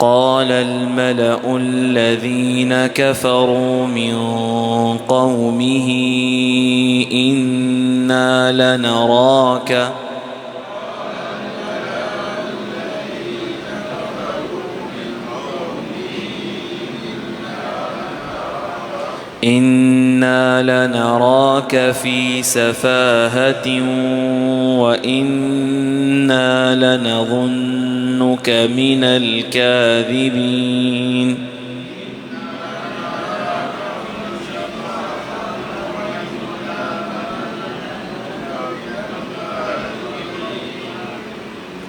قال الملأ الذين كفروا من قومه إنا لنراك في سفاهة وإنا لنظنك من الكاذبين.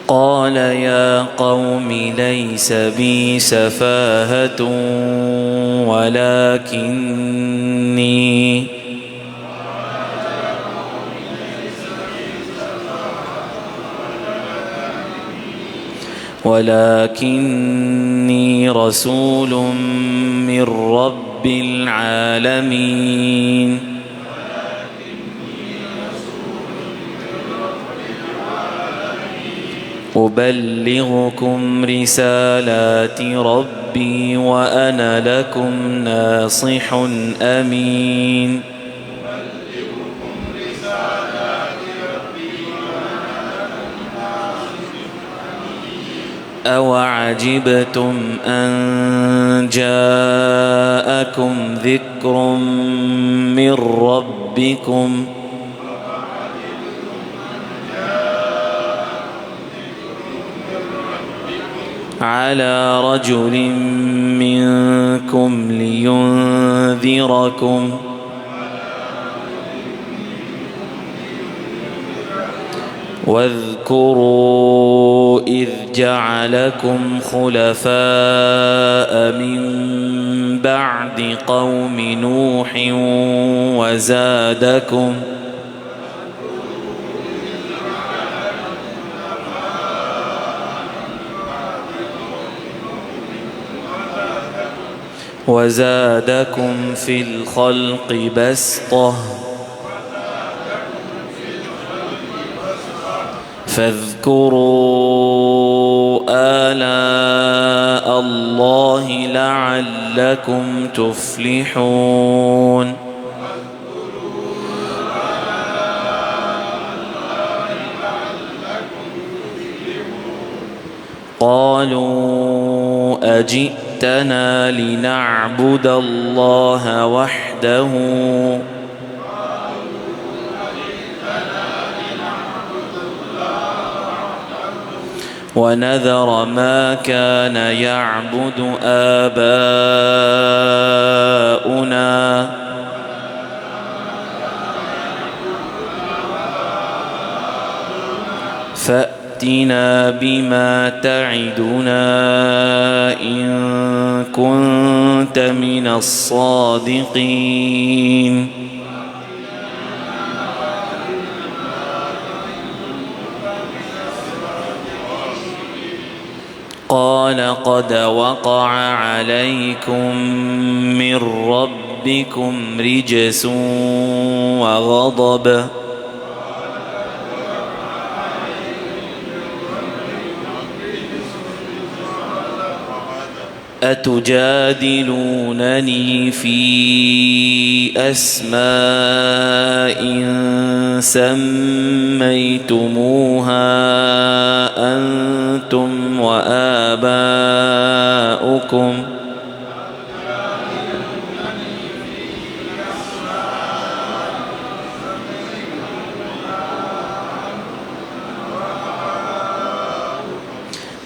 قال يا قوم ليس بي سفاهة ولكني رسول من رب العالمين. أبلغكم رسالات ربي وأنا لكم ناصح أمين. أوعجبتم أن جاءكم ذكر من ربكم على رجل منكم لينذركم واذكروا إذ جعلكم خلفاء من بعد قوم نوح وزادكم في الخلق بسطة فاذكروا آلاء الله لعلكم تفلحون. قالوا أجئتنا لنعبد الله وحده ونذر ما كان يعبد آباؤنا فأتنا بما تعدنا إن كنت من الصادقين. قال قد وقع عليكم من ربكم رجس وغضب أتجادلونني في أسماء سميتموها أنتم وآباؤكم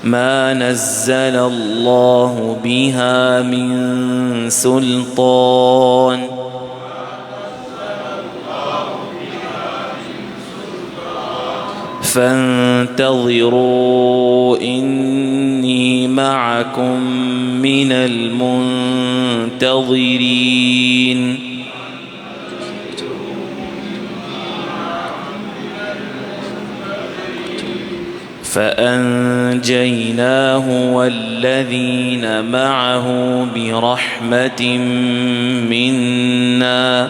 ما نزل الله بها من سلطان فانتظروا إني معكم من المنتظرين فأنجيناه والذين معه برحمة منا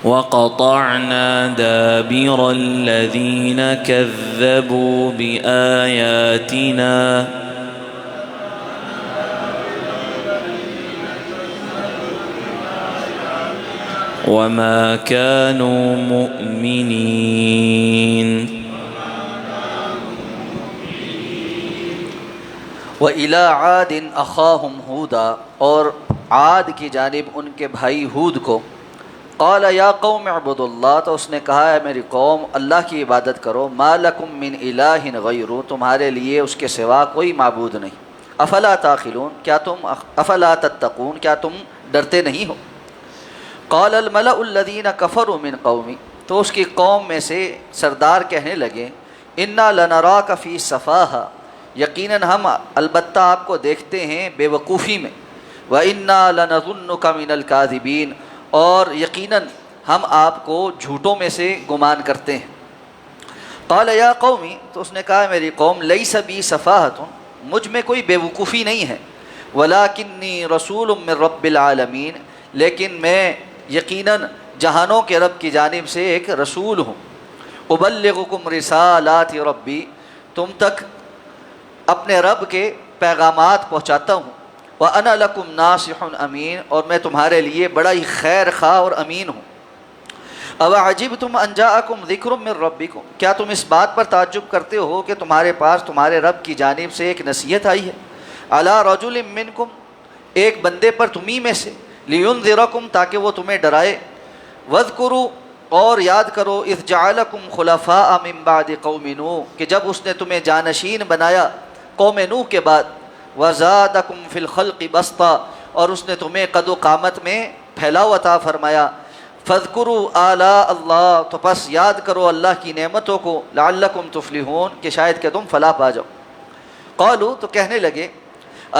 وقطعنا دابر الذين كذبوا بآياتنا وما كانوا مؤمنين وَإِلَىٰ عَادٍ أَخَاهُمْ هُودًا اور عاد کی جانب ان کے بھائی ہود کو قال یا قوم اعبدوا اللہ تو اس نے کہا ہے میری قوم اللہ کی عبادت کرو ما لکم من الہ غیرہ تمہارے لیے اس کے سوا کوئی معبود نہیں افلا تعقلون افلا تتقون کیا تم ڈرتے نہیں ہو قال الملأ الذین کفروا من قومی تو اس کی قوم میں سے سردار کہنے لگے انا لنراک فی سفاہہ یقیناً ہم البتہ آپ کو دیکھتے ہیں بے وقوفی میں وَإِنَّا لَنَظُنُّكَ مِنَ الْكَاذِبِينَ اور یقیناً ہم آپ کو جھوٹوں میں سے گمان کرتے ہیں قال یا قومی تو اس نے کہا میری قوم لیس بی سفاہۃ مجھ میں کوئی بے وقوفی نہیں ہے وَلَكِنِّي رَسُولٌ مِّن رَبِّ الْعَالَمِينَ لیکن میں یقیناً جہانوں کے رب کی جانب سے ایک رسول ہوں اُبَلِّغُكُمْ رِسَالَاتِ رَبِّي تم تک اپنے رب کے پیغامات پہنچاتا ہوں وَأَنَا لَكُمْ نَاصِحٌ أَمِينٌ اور میں تمہارے لیے بڑا ہی خیر خواہ اور امین ہوں أَوَعَجِبْتُمْ أَنْ جَاءَكُمْ ذِكْرٌ مِّن رَبِّكُمْ کیا تم اس بات پر تعجب کرتے ہو کہ تمہارے پاس تمہارے رب کی جانب سے ایک نصیحت آئی ہے عَلَىٰ رَجُلٍ مِّنكُمْ ایک بندے پر تمہیں میں سے لِيُنذِرَكُمْ تاکہ وہ تمہیں ڈرائے وَاذْكُرُوا اور یاد کرو اِذْ جَعَلَكُمْ خُلَفَاءَ مِن بَعْدِ قَوْمِ نوح کہ جب اس نے تمہیں جانشین بنایا قوم نوح کے بعد وَزَادَكُمْ فِي الْخَلْقِ بَسْطًا اور اس نے تمہیں قد و قامت میں پھیلاؤ عطا فرمایا فَاذْكُرُوا آلَاءَ اللَّهِ تو پس یاد کرو اللہ کی نعمتوں کو لَعَلَّكُمْ تُفْلِحُونَ کہ شاید کہ تم فلاح پا جاؤ قالوا تو کہنے لگے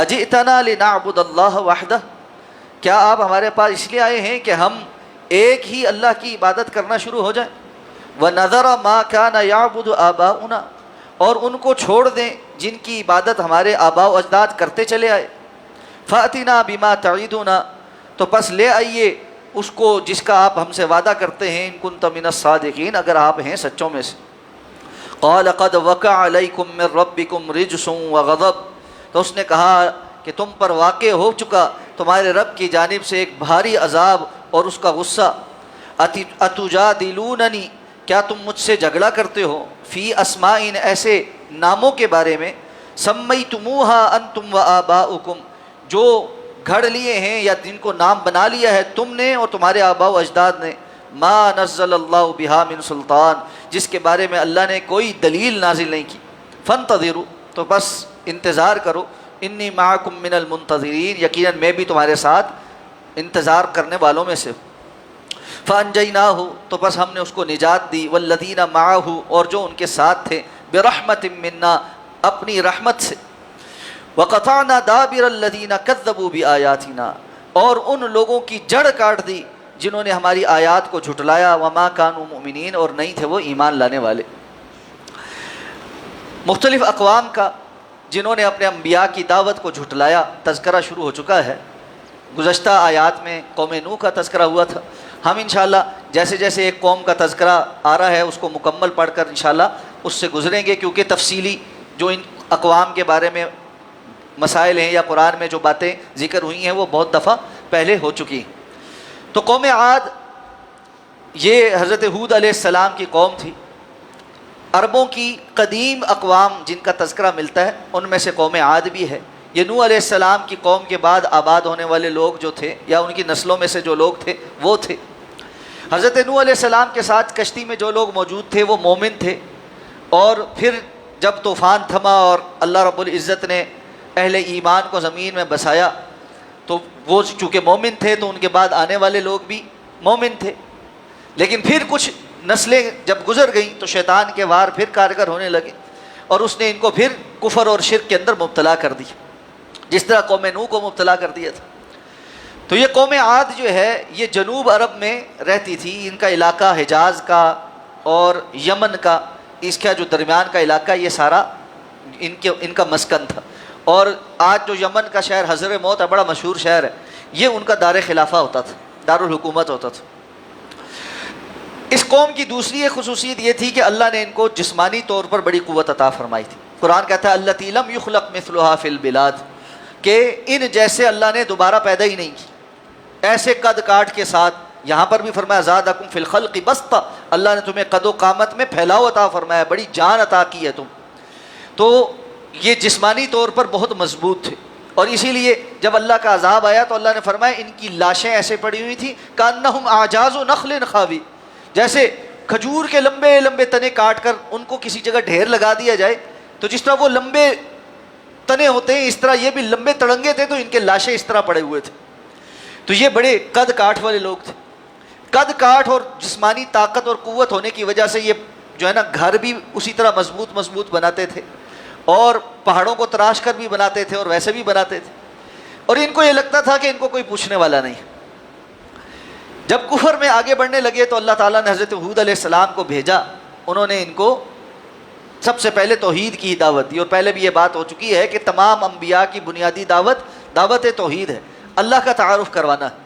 اجئتنا لنعبد اللہ وحدہ کیا آپ ہمارے پاس اس لیے آئے ہیں کہ ہم ایک ہی اللہ کی عبادت کرنا شروع ہو جائیں وَنَذَرَ مَا كَانَ يَعْبُدُ آبَاؤُنَا اور ان کو چھوڑ دیں جن کی عبادت ہمارے آباء و اجداد کرتے چلے آئے فَأْتِنَا بِمَا تَعِدُنَا تو پس لے آئیے اس کو جس کا آپ ہم سے وعدہ کرتے ہیں ان كُنتَ مِنَ الصَّادِقِينَ اگر آپ ہیں سچوں میں سے قَالَ قَدْ وَقَعَ عَلَيْكُمْ مِنْ رَبِّكُمْ رِجْسٌ وَغَضَبٌ تو اس نے کہا کہ تم پر واقع ہو چکا تمہارے رب کی جانب سے ایک بھاری عذاب اور اس کا غصہ اتجادلوننی کیا تم مجھ سے جھگڑا کرتے ہو فی اسماء ایسے ناموں کے بارے میں سمیتموہا انتم و آباؤکم جو گھڑ لیے ہیں یا جن کو نام بنا لیا ہے تم نے اور تمہارے آباء و اجداد نے ما نزل اللہ بہا من سلطان جس کے بارے میں اللہ نے کوئی دلیل نازل نہیں کی فانتظروا تو بس انتظار کرو انی معکم من المنتظرین یقیناً میں بھی تمہارے ساتھ انتظار کرنے والوں میں سے فانجیناہ تو بس ہم نے اس کو نجات دی والذین معہ اور جو ان کے ساتھ تھے برحمت منا اپنی رحمت سے وقطعنا دابر الذین کذبوا بآیاتنا اور ان لوگوں کی جڑ کاٹ دی جنہوں نے ہماری آیات کو جھٹلایا، وما کانوا مؤمنین، اور نہیں تھے وہ ایمان لانے والے۔ مختلف اقوام کا جنہوں نے اپنے انبیاء کی دعوت کو جھٹلایا تذکرہ شروع ہو چکا ہے۔ گزشتہ آیات میں قوم نوح کا تذکرہ ہوا تھا۔ ہم انشاءاللہ جیسے جیسے ایک قوم کا تذکرہ آ رہا ہے اس کو مکمل پڑھ کر انشاءاللہ اس سے گزریں گے، کیونکہ تفصیلی جو ان اقوام کے بارے میں مسائل ہیں یا قرآن میں جو باتیں ذکر ہوئی ہیں وہ بہت دفعہ پہلے ہو چکی ہیں۔ تو قوم عاد یہ حضرت ہود علیہ السلام کی قوم تھی۔ عربوں کی قدیم اقوام جن کا تذکرہ ملتا ہے ان میں سے قوم عاد بھی ہے۔ یہ نوح علیہ السلام کی قوم کے بعد آباد ہونے والے لوگ جو تھے یا ان کی نسلوں میں سے جو لوگ تھے وہ تھے۔ حضرت نوح علیہ السلام کے ساتھ کشتی میں جو لوگ موجود تھے وہ مومن تھے، اور پھر جب طوفان تھما اور اللہ رب العزت نے اہل ایمان کو زمین میں بسایا تو وہ چونکہ مومن تھے تو ان کے بعد آنے والے لوگ بھی مومن تھے۔ لیکن پھر کچھ نسلیں جب گزر گئیں تو شیطان کے وار پھر کارگر ہونے لگے اور اس نے ان کو پھر کفر اور شرک کے اندر مبتلا کر دیا، جس طرح قوم نوح کو مبتلا کر دیا تھا۔ تو یہ قوم عاد جو ہے یہ جنوب عرب میں رہتی تھی۔ ان کا علاقہ حجاز کا اور یمن کا، اس کا جو درمیان کا علاقہ یہ سارا ان کا مسکن تھا۔ اور آج جو یمن کا شہر حضر موت ہے، بڑا مشہور شہر ہے، یہ ان کا دار خلافہ ہوتا تھا، دارالحکومت ہوتا تھا۔ اس قوم کی دوسری ایک خصوصیت یہ تھی کہ اللہ نے ان کو جسمانی طور پر بڑی قوت عطا فرمائی تھی۔ قرآن کہتا ہے التی لم یخلق مثلها فی البلاد، کہ ان جیسے اللہ نے دوبارہ پیدا ہی نہیں کی، ایسے قد کاٹ کے ساتھ۔ یہاں پر بھی فرمایا زادکم فی الخلق بسطہ، اللہ نے تمہیں قد و قامت میں پھیلاؤ عطا فرمایا، بڑی جان عطا کی ہے تم۔ تو یہ جسمانی طور پر بہت مضبوط تھے، اور اسی لیے جب اللہ کا عذاب آیا تو اللہ نے فرمایا ان کی لاشیں ایسے پڑی ہوئی تھیں کأنہم اعجاز نخل خاوی، جیسے کھجور کے لمبے لمبے تنے کاٹ کر ان کو کسی جگہ ڈھیر لگا دیا جائے تو جس طرح وہ لمبے تنے ہوتے ہیں اس طرح یہ بھی لمبے تڑنگے تھے، تو ان کے لاشیں اس طرح پڑے ہوئے تھے۔ تو یہ بڑے قد کاٹ والے لوگ تھے۔ قد کاٹ اور جسمانی طاقت اور قوت ہونے کی وجہ سے یہ جو ہے نا گھر بھی اسی طرح مضبوط بناتے تھے، اور پہاڑوں کو تراش کر بھی بناتے تھے اور ویسے بھی بناتے تھے، اور ان کو یہ لگتا تھا کہ ان کو کوئی پوچھنے والا نہیں۔ جب کفر میں آگے بڑھنے لگے تو اللہ تعالیٰ نے حضرت ہود علیہ السلام کو بھیجا، انہوں نے ان کو سب سے پہلے توحید کی دعوت دی، اور پہلے بھی یہ بات ہو چکی ہے کہ تمام انبیاء کی بنیادی دعوت توحید ہے، اللہ کا تعارف کروانا ہے۔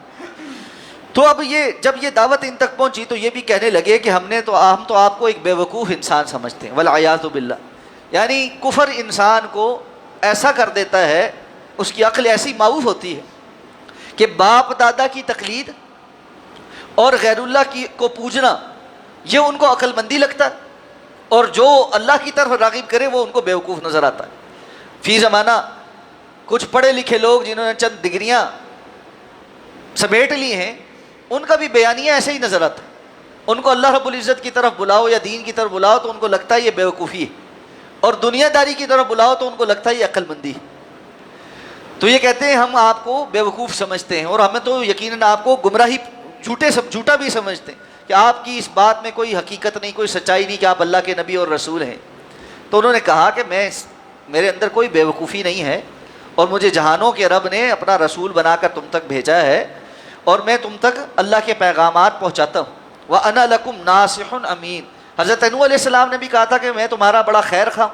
تو اب جب یہ دعوت ان تک پہنچی تو یہ بھی کہنے لگے کہ ہم تو آپ کو ایک بے وقوف انسان سمجھتے ہیں، والعیاذ باللہ۔ یعنی کفر انسان کو ایسا کر دیتا ہے، اس کی عقل ایسی معوف ہوتی ہے کہ باپ دادا کی تقلید اور غیر اللہ کو پوجنا یہ ان کو عقل مندی لگتا ہے، اور جو اللہ کی طرف راغب کرے وہ ان کو بیوقوف نظر آتا ہے۔ فی زمانہ کچھ پڑھے لکھے لوگ جنہوں نے چند ڈگریاں سمیٹ لی ہیں، ان کا بھی بیانیہ ایسے ہی نظر آتا ہے۔ ان کو اللہ رب العزت کی طرف بلاؤ یا دین کی طرف بلاؤ تو ان کو لگتا ہے یہ بیوقوفی ہے، اور دنیا داری کی طرف بلاؤ تو ان کو لگتا ہے یہ عقل مندی ہے۔ تو یہ کہتے ہیں ہم آپ کو بیوقوف سمجھتے ہیں، اور ہمیں تو یقیناً آپ کو گمراہی جھوٹا بھی سمجھتے ہیں کہ آپ کی اس بات میں کوئی حقیقت نہیں، کوئی سچائی نہیں کہ آپ اللہ کے نبی اور رسول ہیں۔ تو انہوں نے کہا کہ میرے اندر کوئی بیوقوفی نہیں ہے، اور مجھے جہانوں کے رب نے اپنا رسول بنا کر تم تک بھیجا ہے، اور میں تم تک اللہ کے پیغامات پہنچاتا ہوں۔ وَأَنَا لَكُمْ نَاصِحٌ أَمِينٌ، حضرت نوح علیہ السلام نے بھی کہا تھا کہ میں تمہارا بڑا خیر خواہ،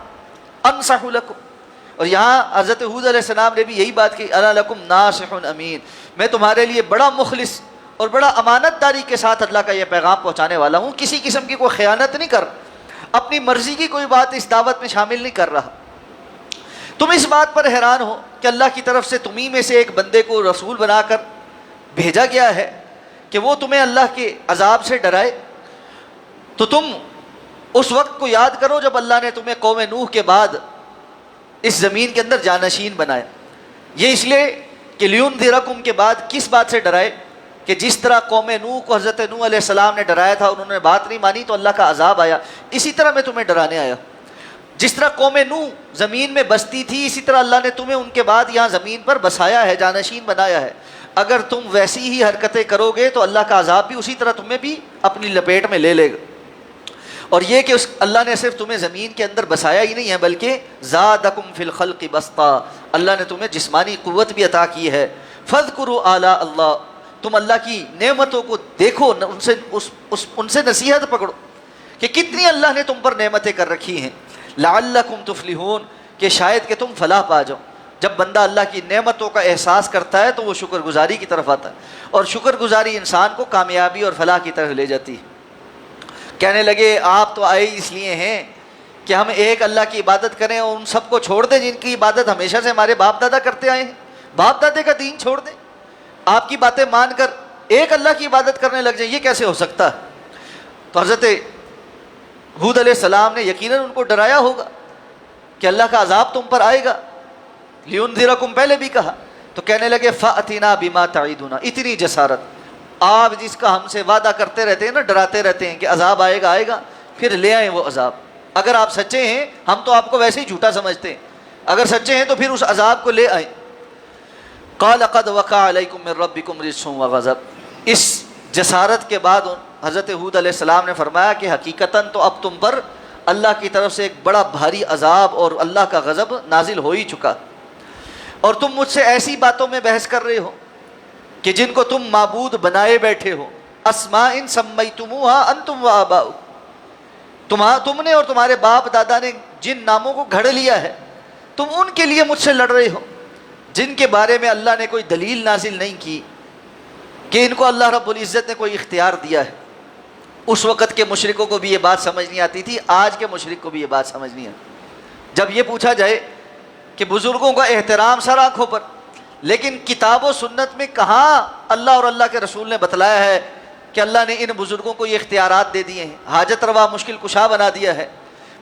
أَنصَحُ لَكُمْ، اور یہاں حضرت ہود علیہ السلام نے بھی یہی بات کی، أَنَا لَكُمْ نَاصِحٌ أَمِينٌ، میں تمہارے لیے بڑا مخلص اور بڑا امانت داری کے ساتھ اللہ کا یہ پیغام پہنچانے والا ہوں، کسی قسم کی کوئی خیانت نہیں کر، اپنی مرضی کی کوئی بات اس دعوت میں شامل نہیں کر رہا۔ تم اس بات پر حیران ہو کہ اللہ کی طرف سے تمہیں میں سے ایک بندے کو رسول بنا کر بھیجا گیا ہے کہ وہ تمہیں اللہ کے عذاب سے ڈرائے، تو تم اس وقت کو یاد کرو جب اللہ نے تمہیں قوم نوح کے بعد اس زمین کے اندر جانشین بنایا۔ یہ اس لیے کہ لیونذرکم کے بعد کس بات سے ڈرائے کہ جس طرح قوم نوح کو حضرت نوح علیہ السلام نے ڈرایا تھا، انہوں نے بات نہیں مانی تو اللہ کا عذاب آیا، اسی طرح میں تمہیں ڈرانے آیا۔ جس طرح قوم نوح زمین میں بستی تھی، اسی طرح اللہ نے تمہیں ان کے بعد یہاں زمین پر بسایا ہے، جانشین بنایا ہے۔ اگر تم ویسی ہی حرکتیں کرو گے تو اللہ کا عذاب بھی اسی طرح تمہیں بھی اپنی لپیٹ میں لے لے گا۔ اور یہ کہ اللہ نے صرف تمہیں زمین کے اندر بسایا ہی نہیں ہے بلکہ زادکم فی الخلق بسطا، اللہ نے تمہیں جسمانی قوت بھی عطا کی ہے۔ فاذکروا آلاء اللہ، تم اللہ کی نعمتوں کو دیکھو، ان سے نصیحت پکڑو کہ کتنی اللہ نے تم پر نعمتیں کر رکھی ہیں، لعلکم تفلحون، کہ شاید کہ تم فلاح پا جاؤ۔ جب بندہ اللہ کی نعمتوں کا احساس کرتا ہے تو وہ شکر گزاری کی طرف آتا ہے، اور شکر گزاری انسان کو کامیابی اور فلاح کی طرف لے جاتی ہے۔ کہنے لگے آپ تو آئے اس لیے ہیں کہ ہم ایک اللہ کی عبادت کریں اور ان سب کو چھوڑ دیں جن کی عبادت ہمیشہ سے ہمارے باپ دادا کرتے آئے ہیں، باپ دادے کا دین چھوڑ دیں، آپ کی باتیں مان کر ایک اللہ کی عبادت کرنے لگ جائیں، یہ کیسے ہو سکتا ہے؟ تو حضرت ہود علیہ السلام نے یقیناً ان کو ڈرایا ہوگا کہ اللہ کا عذاب تم پر آئے گا، لِيُنذِرَكُمْ پہلے بھی کہا، تو کہنے لگے فَأْتِنَا بِمَا تَعِدُنَا، اتنی جسارت، آپ جس کا ہم سے وعدہ کرتے رہتے ہیں نا، ڈراتے رہتے ہیں کہ عذاب آئے گا، پھر لے آئیں وہ عذاب۔ اگر آپ سچے ہیں، ہم تو آپ کو ویسے ہی جھوٹا سمجھتے ہیں، اگر سچے ہیں تو پھر اس عذاب کو لے آئیں۔ قَالَ قَدْ وَقَعَ عَلَيْكُمْ مِنْ رَبِّكُمْ رِجْسٌ وَغَضَبٌ، اس جسارت کے بعد حضرت ہود علیہ السلام نے فرمایا کہ حقیقتاً تو اب تم پر اللہ کی طرف سے ایک بڑا بھاری عذاب اور اللہ کا غضب نازل ہو ہی چکا، اور تم مجھ سے ایسی باتوں میں بحث کر رہے ہو کہ جن کو تم معبود بنائے بیٹھے ہو، اسماء سمیتموها انتم وآباؤکم، تم نے اور تمہارے باپ دادا نے جن ناموں کو گھڑ لیا ہے، تم ان کے لیے مجھ سے لڑ رہے ہو، جن کے بارے میں اللہ نے کوئی دلیل نازل نہیں کی کہ ان کو اللہ رب العزت نے کوئی اختیار دیا ہے۔ اس وقت کے مشرکوں کو بھی یہ بات سمجھ نہیں آتی تھی، آج کے مشرک کو بھی یہ بات سمجھ نہیں آتی۔ جب یہ پوچھا جائے کہ بزرگوں کا احترام سر آنکھوں پر، لیکن کتاب و سنت میں کہاں اللہ اور اللہ کے رسول نے بتلایا ہے کہ اللہ نے ان بزرگوں کو یہ اختیارات دے دیے ہیں، حاجت روا مشکل کشا بنا دیا ہے،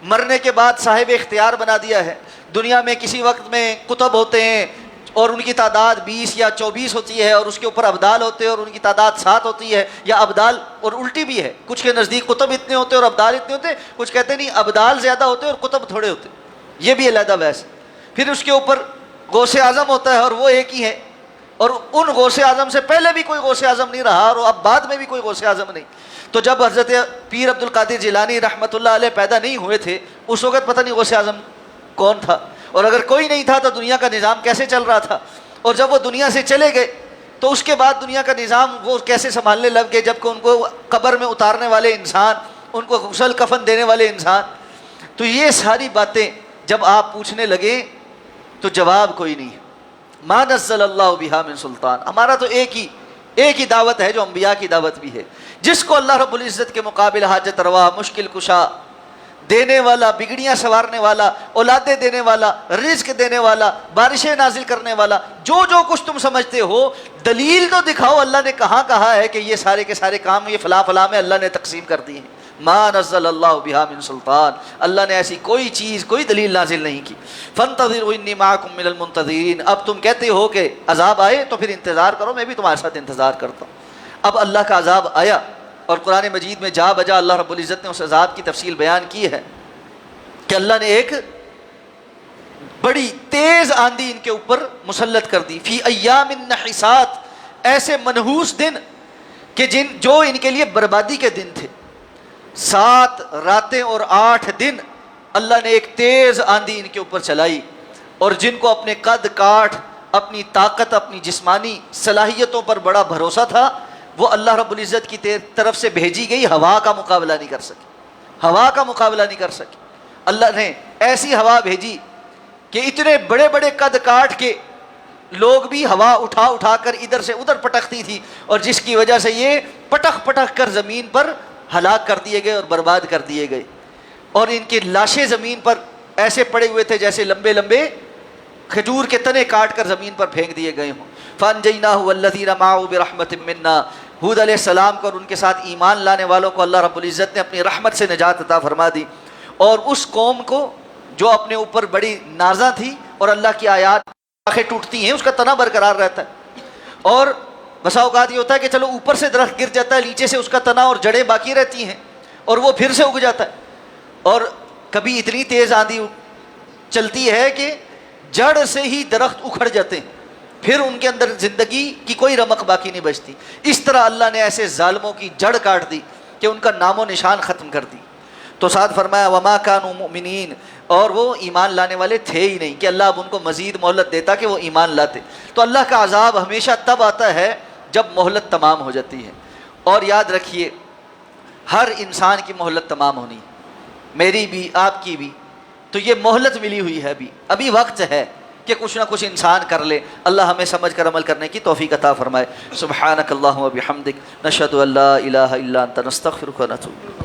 مرنے کے بعد صاحب اختیار بنا دیا ہے۔ دنیا میں کسی وقت میں کتب ہوتے ہیں اور ان کی تعداد 20 یا 24 ہوتی ہے، اور اس کے اوپر ابدال ہوتے ہیں اور ان کی تعداد 7 ہوتی ہے، یا ابدال اور الٹی بھی ہے، کچھ کے نزدیک کتب اتنے ہوتے ہیں اور ابدال اتنے ہوتے ہیں، کچھ کہتے ہیں نہیں ابدال زیادہ ہوتے ہیں اور کتب تھوڑے ہوتے ہیں، یہ بھی علیحدہ بحث۔ پھر اس کے اوپر غوث اعظم ہوتا ہے اور وہ ایک ہی ہے، اور ان غوث اعظم سے پہلے بھی کوئی غوث اعظم نہیں رہا اور اب بعد میں بھی کوئی غوث اعظم نہیں۔ تو جب حضرت پیر عبد القادر جیلانی رحمۃ اللہ علیہ پیدا نہیں ہوئے تھے، اس وقت پتہ نہیں غوث اعظم کون تھا، اور اگر کوئی نہیں تھا تو دنیا کا نظام کیسے چل رہا تھا، اور جب وہ دنیا سے چلے گئے تو اس کے بعد دنیا کا نظام وہ کیسے سنبھالنے لگ گئے، جبکہ ان کو قبر میں اتارنے والے انسان، ان کو غسل کفن دینے والے انسان۔ تو یہ ساری باتیں جب آپ پوچھنے لگے تو جواب کوئی نہیں۔ ما نزل اللہ بہا من سلطان، ہمارا تو ایک ہی دعوت ہے جو انبیاء کی دعوت بھی ہے، جس کو اللہ رب العزت کے مقابل حاجت روا، مشکل کشا، دینے والا، بگڑیاں سنوارنے والا، اولادیں دینے والا، رزق دینے والا، بارشیں نازل کرنے والا، جو کچھ تم سمجھتے ہو، دلیل تو دکھاؤ اللہ نے کہا ہے کہ یہ سارے کے سارے کام یہ فلاں فلاں میں اللہ نے تقسیم کر دیے ہیں۔ ما نزل اللہ بہا من سلطان، اللہ نے ایسی کوئی چیز، کوئی دلیل نازل نہیں کی۔ فانتظروا انی معکم من المنتظرین، اب تم کہتے ہو کہ عذاب آئے تو پھر انتظار کرو، میں بھی تمہارے ساتھ انتظار کرتا ہوں۔ اب اللہ کا عذاب آیا، اور قرآن مجید میں جا بجا اللہ رب العزت نے اس عذاب کی تفصیل بیان کی ہے کہ اللہ نے ایک بڑی تیز آندھی ان کے اوپر مسلط کر دی، فی ایام نحسات، ایسے منحوس دن کہ جو ان کے لیے بربادی کے دن تھے، 7 راتیں اور 8 دن اللہ نے ایک تیز آندھی ان کے اوپر چلائی، اور جن کو اپنے قد کاٹ، اپنی طاقت، اپنی جسمانی صلاحیتوں پر بڑا بھروسہ تھا، وہ اللہ رب العزت کی طرف سے بھیجی گئی ہوا کا مقابلہ نہیں کر سکی، ہوا کا مقابلہ نہیں کر سکی۔ اللہ نے ایسی ہوا بھیجی کہ اتنے بڑے بڑے قد کاٹ کے لوگ بھی ہوا اٹھا کر ادھر سے ادھر پٹکتی تھی، اور جس کی وجہ سے یہ پٹک کر زمین پر ہلاک کر دیے گئے اور برباد کر دیے گئے، اور ان کی لاشیں زمین پر ایسے پڑے ہوئے تھے جیسے لمبے لمبے کھجور کے تنے کاٹ کر زمین پر پھینک دیے گئے ہوں۔ فَأَنْجَيْنَاهُ وَالَّذِينَ مَعَهُ بِرَحْمَةٍ مِنَّا، ہود علیہ السلام کو اور ان کے ساتھ ایمان لانے والوں کو اللہ رب العزت نے اپنی رحمت سے نجات عطا فرما دی، اور اس قوم کو جو اپنے اوپر بڑی نازاں تھی اور اللہ کی آیات آنکھیں ٹوٹتی ہیں، اس کا تنا برقرار رہتا ہے، اور بسا اوقات یہ ہوتا ہے کہ چلو اوپر سے درخت گر جاتا ہے، نیچے سے اس کا تنا اور جڑیں باقی رہتی ہیں اور وہ پھر سے اگ جاتا ہے، اور کبھی اتنی تیز آندھی چلتی ہے کہ جڑ سے ہی درخت اکھڑ جاتے ہیں، پھر ان کے اندر زندگی کی کوئی رمق باقی نہیں بچتی۔ اس طرح اللہ نے ایسے ظالموں کی جڑ کاٹ دی کہ ان کا نام و نشان ختم کر دی۔ تو ساتھ فرمایا وما كانوا مؤمنین، اور وہ ایمان لانے والے تھے ہی نہیں کہ اللہ اب ان کو مزید مہلت دیتا کہ وہ ایمان لاتے۔ تو اللہ کا عذاب ہمیشہ تب آتا ہے جب مہلت تمام ہو جاتی ہے. اور یاد رکھیے ہر انسان کی مہلت تمام ہونی، میری بھی آپ کی بھی. تو یہ مہلت ملی ہوئی ہے، ابھی وقت ہے کہ کچھ نہ کچھ انسان کر لے. اللہ ہمیں سمجھ کر عمل کرنے کی توفیق عطا فرمائے. سبحانک اللہم و بحمدک، نشہد ان لا الہ الا انت، نستغفرک و نتوب.